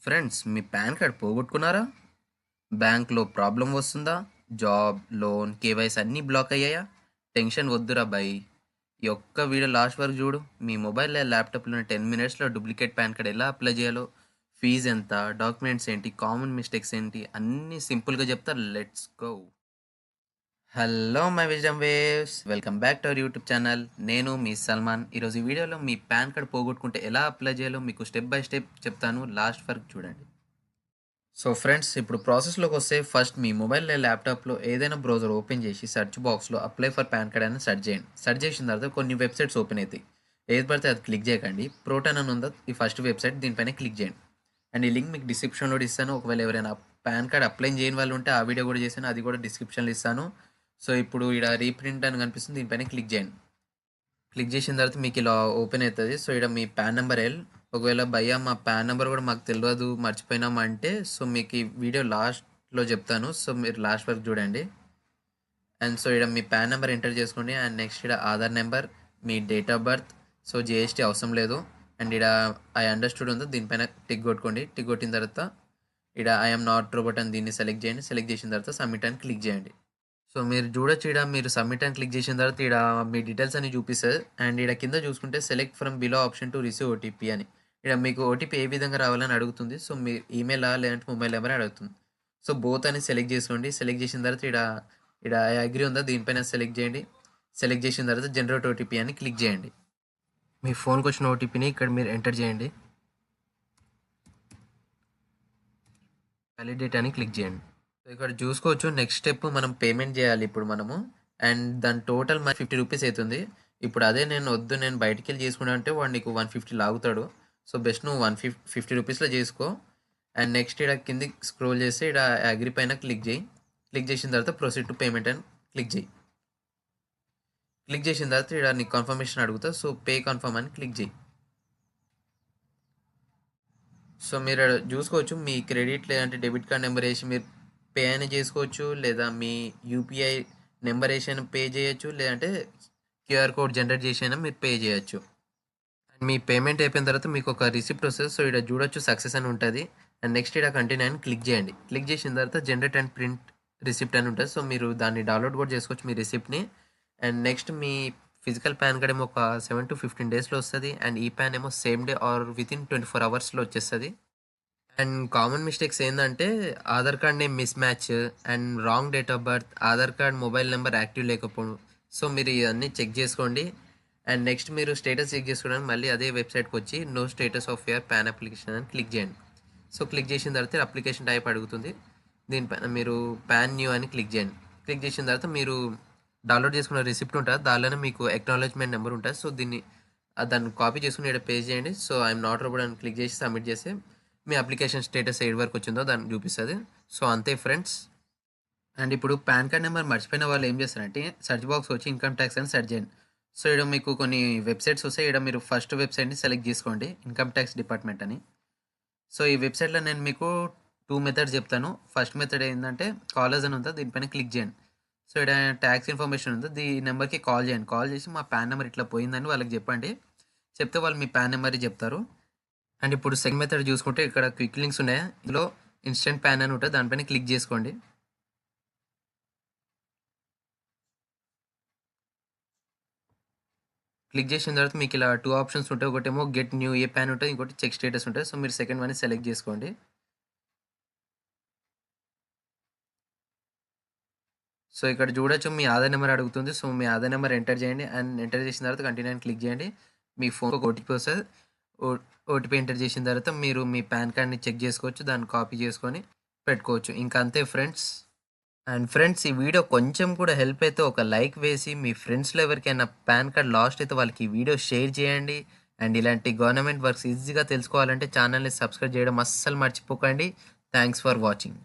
Friends, మీ pan card పోగొట్టుకున్నారా? బ్యాంక్‌లో problem వస్తుందా? Job, loan, KYC అన్నీ బ్లాక్ అయ్యాయా? టెన్షన్ వద్దురా భయ్! ఈ ఒక్క వీడియో లాస్ట్ వరకు చూడు. మీ మొబైల్ లేదా ల్యాప్‌టాప్‌లోనే 10 మినిట్స్‌లో డూప్లికేట్ పాన్ కార్డ్ ఎలా అప్లై చేయాలో, ఫీజ్ ఎంత, డాక్యుమెంట్స్ ఏంటి, కామన్ మిస్టేక్స్ ఏంటి అన్నీ సింపుల్‌గా చెప్తా. Let's go. Hello my wisdom waves, welcome back to our YouTube channel. నేను మీ సల్మాన్. ఈరోజు ఈ వీడియోలో మీ పాన్ కార్డ్ పోగొట్టుకుంటే ఎలా అప్లై చేయాలో మీకు స్టెప్ బై స్టెప్ చెప్తాను. లాస్ట్ వరకు చూడండి. సో ఫ్రెండ్స్, ఇప్పుడు ప్రాసెస్లోకి వస్తే ఫస్ట్ మీ మొబైల్ లేదా ల్యాప్టాప్లో ఏదైనా బ్రౌజర్ ఓపెన్ చేసి సెర్చ్ బాక్స్లో అప్లై ఫర్ పాన్ కార్డ్ అని సెర్చ్ చేయండి. సెర్చ్ చేసిన తర్వాత కొన్ని వెబ్సైట్స్ ఓపెన్ అవుతాయి. ఏది పడితే అది క్లిక్ చేయకండి. ప్రోటాన్ అని ఉందా ఈ ఫస్ట్ వెబ్సైట్, దీనిపైన క్లిక్ చేయండి. అండ్ ఈ లింక్ మీకు డిస్క్రిప్షన్లో ఇస్తాను. ఒకవేళ ఎవరైనా పాన్ కార్డ్ అప్లై చేయని వాళ్ళు ఉంటే ఆ వీడియో కూడా చేశాను, అది కూడా డిస్క్రిప్షన్లో ఇస్తాను. సో ఇప్పుడు ఇక్కడ రీప్రింట్ అని కనిపిస్తుంది, దీనిపైన క్లిక్ చేయండి. క్లిక్ చేసిన తర్వాత మీకు ఇలా ఓపెన్ అవుతుంది. సో ఇక్కడ మీ పాన్ నెంబర్ ఒకవేళ భయ్యా మా పాన్ నెంబర్ కూడా మాకు తెలియదు, మర్చిపోయినాం అంటే, సో మీకు ఈ వీడియో లాస్ట్లో చెప్తాను. సో మీరు లాస్ట్ వరకు చూడండి. అండ్ సో ఇక్కడ మీ పాన్ నెంబర్ ఎంటర్ చేసుకోండి. అండ్ నెక్స్ట్ ఇక్కడ Aadhaar number, me date of birth. So GST అవసరం లేదు. అండ్ ఇక్కడ ఐ అండర్స్టూడ్ ఉందో దీనిపైన టిక్ కొట్టుకోండి. టిక్ కొట్టిన తర్వాత ఇక్కడ ఐఎమ్ నాట్ రోబోట్ అని దీన్ని సెలెక్ట్ చేయండి. సెలెక్ట్ చేసిన తర్వాత సబ్మిట్ అని క్లిక్ చేయండి. సో మీరు చూడొచ్చు, ఇక్కడ మీరు సబ్మిట్ అని క్లిక్ చేసిన తర్వాత ఇక్కడ మీ డీటెయిల్స్ అని చూపిస్తుంది. అండ్ ఇక్కడ కింద చూసుకుంటే select from below option to receive OTP అని, ఇక్కడ మీకు ఓటీపీ ఏ విధంగా రావాలని అడుగుతుంది. సో మీ ఈమెయిల్ లేదంటే మొబైల్ నెంబర్ అడుగుతుంది. సో బోత్ అని సెలెక్ట్ చేసుకోండి. సెలెక్ట్ చేసిన తర్వాత ఇక్కడ ఐ అగ్రీ ఉందా దీనిపైన సెలెక్ట్ చేయండి. సెలెక్ట్ చేసిన తర్వాత జనరేట్ ఓటీపీ అని క్లిక్ చేయండి. మీ ఫోన్కి వచ్చిన ఓటీపీని ఇక్కడ మీరు ఎంటర్ చేయండి. వ్యాలిడేట్ అని క్లిక్ చేయండి. సో ఇక్కడ చూసుకోవచ్చు, నెక్స్ట్ స్టెప్ మనం పేమెంట్ చేయాలి ఇప్పుడు మనము. అండ్ దాని టోటల్ మన 50 రూపీస్ అవుతుంది. ఇప్పుడు అదే నేను వద్దు, నేను బయటికి వెళ్ళి చేసుకున్నా అంటే వాడు నీకు 150 లాగుతాడు. సో బెస్ట్ నువ్వు 150 రూపీస్లో చేసుకో. అండ్ నెక్స్ట్ ఇక్కడ కిందికి స్క్రోల్ చేసి ఇక్కడ అగ్రి పైన క్లిక్ చేయి. క్లిక్ చేసిన తర్వాత ప్రొసీడ్ టు పేమెంట్ అని క్లిక్ చేయి. క్లిక్ చేసిన తర్వాత ఇక్కడ నీకు కన్ఫర్మేషన్ అడుగుతా. సో పే కన్ఫర్మ్ అని క్లిక్ చేయి. సో మీరు చూసుకోవచ్చు, మీ క్రెడిట్ లేదంటే డెబిట్ కార్డ్ నెంబర్ వేసి మీరు పే అయినా చేసుకోవచ్చు, లేదా మీ యూపీఐ నెంబర్ వేసి అయినా పే చేయొచ్చు, లేదంటే క్యూఆర్ కోడ్ జనరేట్ చేసి అయినా మీరు పే చేయొచ్చు. అండ్ మీ పేమెంట్ అయిపోయిన తర్వాత మీకు ఒక రిసిప్ట్ వస్తుంది. సో ఇక్కడ చూడొచ్చు సక్సెస్ అని ఉంటుంది. అండ్ నెక్స్ట్ ఇక్కడ కంటిన్యూ అని క్లిక్ చేయండి. క్లిక్ చేసిన తర్వాత జనరేట్ అండ్ ప్రింట్ రిసిప్ట్ అని ఉంటుంది. సో మీరు దాన్ని డౌన్లోడ్ కూడా చేసుకోవచ్చు మీ రిసిప్ట్ని. అండ్ నెక్స్ట్ మీ ఫిజికల్ పాన్ కార్డ్ ఏమో ఒక 7 to 15 డేస్లో వస్తుంది. అండ్ ఈ పాన్ ఏమో సేమ్ డే ఆర్ వితిన్ 24 అవర్స్లో వచ్చేస్తుంది. అండ్ కామన్ మిస్టేక్స్ ఏంటంటే Aadhaar card name mismatch and wrong date of birth, Aadhaar card mobile number active లేకపోవడం. సో మీరు ఇవన్నీ చెక్ చేసుకోండి. అండ్ నెక్స్ట్ మీరు స్టేటస్ చెక్ చేసుకోవడానికి మళ్ళీ అదే వెబ్సైట్కి వచ్చి know status of your PAN application అని క్లిక్ చేయండి. సో క్లిక్ చేసిన తర్వాత అప్లికేషన్ టైప్ అడుగుతుంది. దీనిపైన మీరు పాన్ న్యూ అని క్లిక్ చేయండి. క్లిక్ చేసిన తర్వాత మీరు డౌన్లోడ్ చేసుకున్న రిసిప్ట్ ఉంటుంది, దానిలోనే మీకు అక్నాలెడ్జ్మెంట్ నెంబర్ ఉంటుంది. సో దాన్ని కాపీ చేసుకుని ఇక్కడ పే చేయండి. సో ఐఎమ్ నాట్ రోబోట్ అని క్లిక్ చేసి సబ్మిట్ చేసి మీ అప్లికేషన్ స్టేటస్ ఏడు వరకు వచ్చిందో దాన్ని చూపిస్తుంది. సో అంతే ఫ్రెండ్స్. అండ్ ఇప్పుడు పాన్ కార్డ్ నెంబర్ మర్చిపోయిన వాళ్ళు ఏం చేస్తారంటే సెర్చ్ బాక్స్ వచ్చి ఇన్కమ్ ట్యాక్స్ అని సెర్చ్ చేయండి. సో ఇక్కడ మీకు కొన్ని వెబ్సైట్స్ వస్తాయి. ఇక్కడ మీరు ఫస్ట్ వెబ్సైట్ని సెలెక్ట్ చేసుకోండి, ఇన్కమ్ ట్యాక్స్ డిపార్ట్మెంట్ అని. సో ఈ వెబ్సైట్లో నేను మీకు 2 మెథడ్స్ చెప్తాను. ఫస్ట్ మెథడ్ ఏంటంటే కాలర్స్ అని ఉందా దీనిపైన క్లిక్ చేయండి. సో ఇక్కడ ట్యాక్స్ ఇన్ఫర్మేషన్ ఉందో ఈ నెంబర్కి కాల్ చేయండి. కాల్ చేసి మా పాన్ నెంబర్ ఇట్లా పోయిందని వాళ్ళకి చెప్పండి. చెప్తే వాళ్ళు మీ పాన్ నెంబర్ చెప్తారు. అండ్ ఇప్పుడు సెకండ్ మెథడ్ చూసుకుంటే ఇక్కడ క్విక్ లింక్స్ ఉన్నాయి. ఇందులో ఇన్స్టెంట్ పాన్ అని ఉంటుంది, దానిపైన క్లిక్ చేసుకోండి. క్లిక్ చేసిన తర్వాత మీకు ఇలా 2 ఆప్షన్స్ ఉంటాయి. ఒకటేమో గెట్ న్యూ ఏ పాన్ ఉంటుంది, ఇంకోటి చెక్ స్టేటస్ ఉంటుంది. సో మీరు సెకండ్ వన్ సెలెక్ట్ చేసుకోండి. సో ఇక్కడ చూడొచ్చు మీ ఆధార్ నెంబర్ అడుగుతుంది. సో మీ ఆధార్ నెంబర్ ఎంటర్ చేయండి. అండ్ ఎంటర్ చేసిన తర్వాత కంటిన్యూ అని క్లిక్ చేయండి. మీ ఫోన్ ఓటీపీ వస్తుంది. ఓటీపీ ఎంటర్ చేసిన తర్వాత మీరు మీ పాన్ కార్డ్ని చెక్ చేసుకోవచ్చు, దాన్ని కాపీ చేసుకొని పెట్టుకోవచ్చు. ఇంకా అంతే ఫ్రెండ్స్. అండ్ ఫ్రెండ్స్, ఈ వీడియో కొంచెం కూడా హెల్ప్ అయితే ఒక లైక్ వేసి మీ ఫ్రెండ్స్లో ఎవరికైనా పాన్ కార్డ్ లాస్ట్ అయితే వాళ్ళకి ఈ వీడియో షేర్ చేయండి. అండ్ ఇలాంటి గవర్నమెంట్ వర్క్స్ ఈజీగా తెలుసుకోవాలంటే ఛానల్ని సబ్స్క్రైబ్ చేయడం అస్సలు మర్చిపోకండి. Thanks for watching.